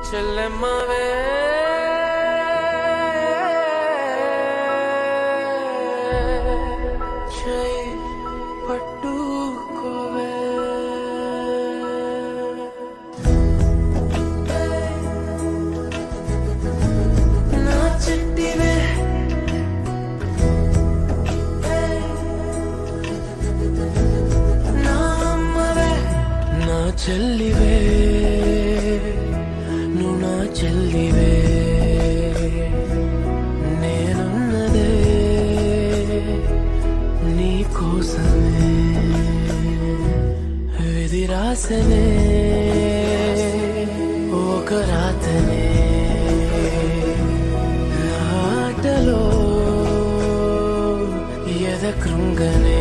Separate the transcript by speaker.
Speaker 1: చెల్లెమ్మవే చెయ్ పట్టుకోవే నా చిట్టివే నా అమ్మవే నా చెల్లివే నువ్వు నా చెల్లివే నేనున్నదే నీ కోసమే విధి రాసనే ఒక రాతనే ఆటలో ఎద కృంగనే